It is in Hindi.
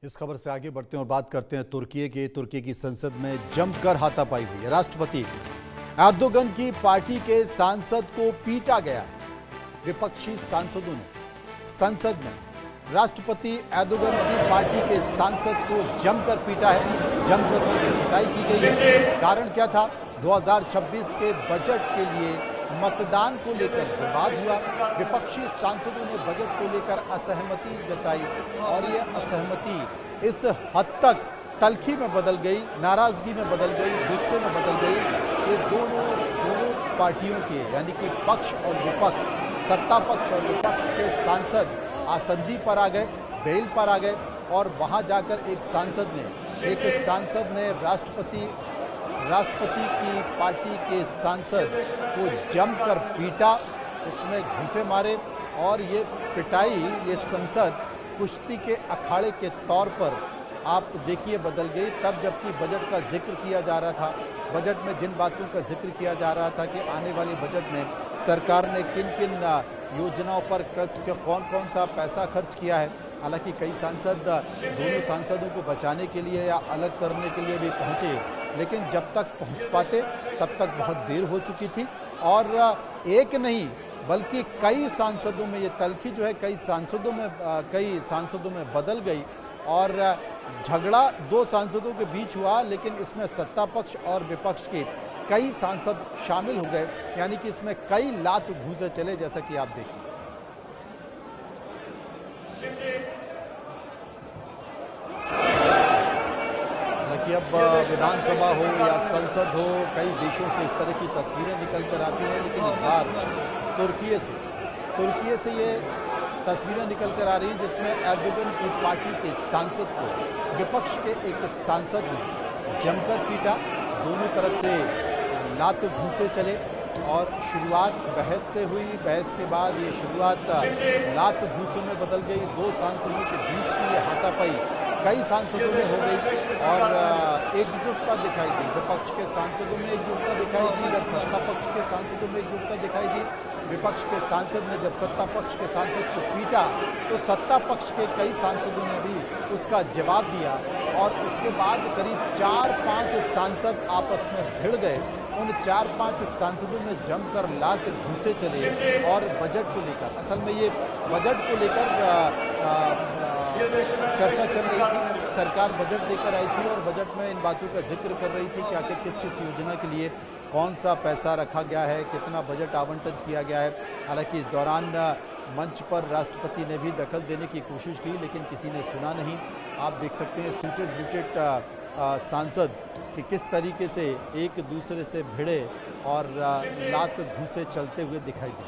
इस खबर से आगे बढ़ते हैं और बात करते हैं तुर्की की संसद में जमकर हाथापाई हुई है। राष्ट्रपति एर्दोगन की पार्टी के सांसद को पीटा गया है। विपक्षी सांसदों ने संसद में राष्ट्रपति एर्दोगन की पार्टी के सांसद को जमकर पीटा है, जमकर उनकी पिटाई की गई है। कारण क्या था? 2026 के बजट के लिए मतदान को लेकर विवाद हुआ। विपक्षी सांसदों ने बजट को लेकर असहमति जताई और ये असहमति इस हद तक तल्खी में बदल गई, नाराजगी में बदल गई, गुस्से में बदल गई कि दोनों पार्टियों के यानी कि पक्ष और विपक्ष, सत्ता पक्ष और विपक्ष के सांसद आसंदी पर आ गए, बेल पर आ गए और वहां जाकर एक सांसद ने राष्ट्रपति की पार्टी के सांसद को जमकर पीटा, उसमें घूंसे मारे और ये पिटाई, ये संसद कुश्ती के अखाड़े के तौर पर आप देखिए बदल गई। तब जबकि बजट का जिक्र किया जा रहा था, बजट में जिन बातों का जिक्र किया जा रहा था कि आने वाले बजट में सरकार ने किन किन योजनाओं पर कौन कौन सा पैसा खर्च किया है। हालांकि कई सांसद दोनों सांसदों को बचाने के लिए या अलग करने के लिए भी पहुंचे, लेकिन जब तक पहुंच पाते तब तक बहुत देर हो चुकी थी और एक नहीं बल्कि कई सांसदों में ये तल्खी जो है कई सांसदों में बदल गई और झगड़ा दो सांसदों के बीच हुआ, लेकिन इसमें सत्ता पक्ष और विपक्ष के कई सांसद शामिल हो गए, यानी कि इसमें कई लात घूंसे चले, जैसा कि आप देखिए। हालांकि अब विधानसभा हो या संसद हो, कई देशों से इस तरह की तस्वीरें निकल कर आती हैं, लेकिन इस बार तुर्की से ये तस्वीरें निकल कर आ रही हैं जिसमें एर्दोगन की पार्टी के सांसद को विपक्ष के एक सांसद ने जमकर पीटा। दोनों तरफ से लात घूंसे चले और शुरुआत बहस से हुई। बहस के बाद ये शुरुआत लात घूंसों में बदल गई। दो सांसदों के बीच की ये हाथापाई कई सांसदों में हो गई और एकजुटता दिखाई दी। विपक्ष के सांसदों में एकजुटता दिखाई दी, जब सत्ता पक्ष के सांसदों में एकजुटता दिखाई दी। विपक्ष के सांसद ने जब सत्ता पक्ष के सांसद को पीटा तो सत्ता पक्ष के कई सांसदों ने भी उसका जवाब दिया और उसके बाद करीब 4-5 सांसद आपस में भिड़ गए। उन 4-5 सांसदों में जमकर लात घूंसे चले और बजट को लेकर, असल में ये बजट को लेकर चर्चा चल रही थी। सरकार बजट लेकर आई थी और बजट में इन बातों का जिक्र कर रही थी कि आखिर किस किस योजना के लिए कौन सा पैसा रखा गया है, कितना बजट आवंटित किया गया है। हालांकि इस दौरान मंच पर राष्ट्रपति ने भी दखल देने की कोशिश की, लेकिन किसी ने सुना नहीं। आप देख सकते हैं सूटेड बूटेड सांसद कि किस तरीके से एक दूसरे से भिड़े और लात घूंसे चलते हुए दिखाई दिए।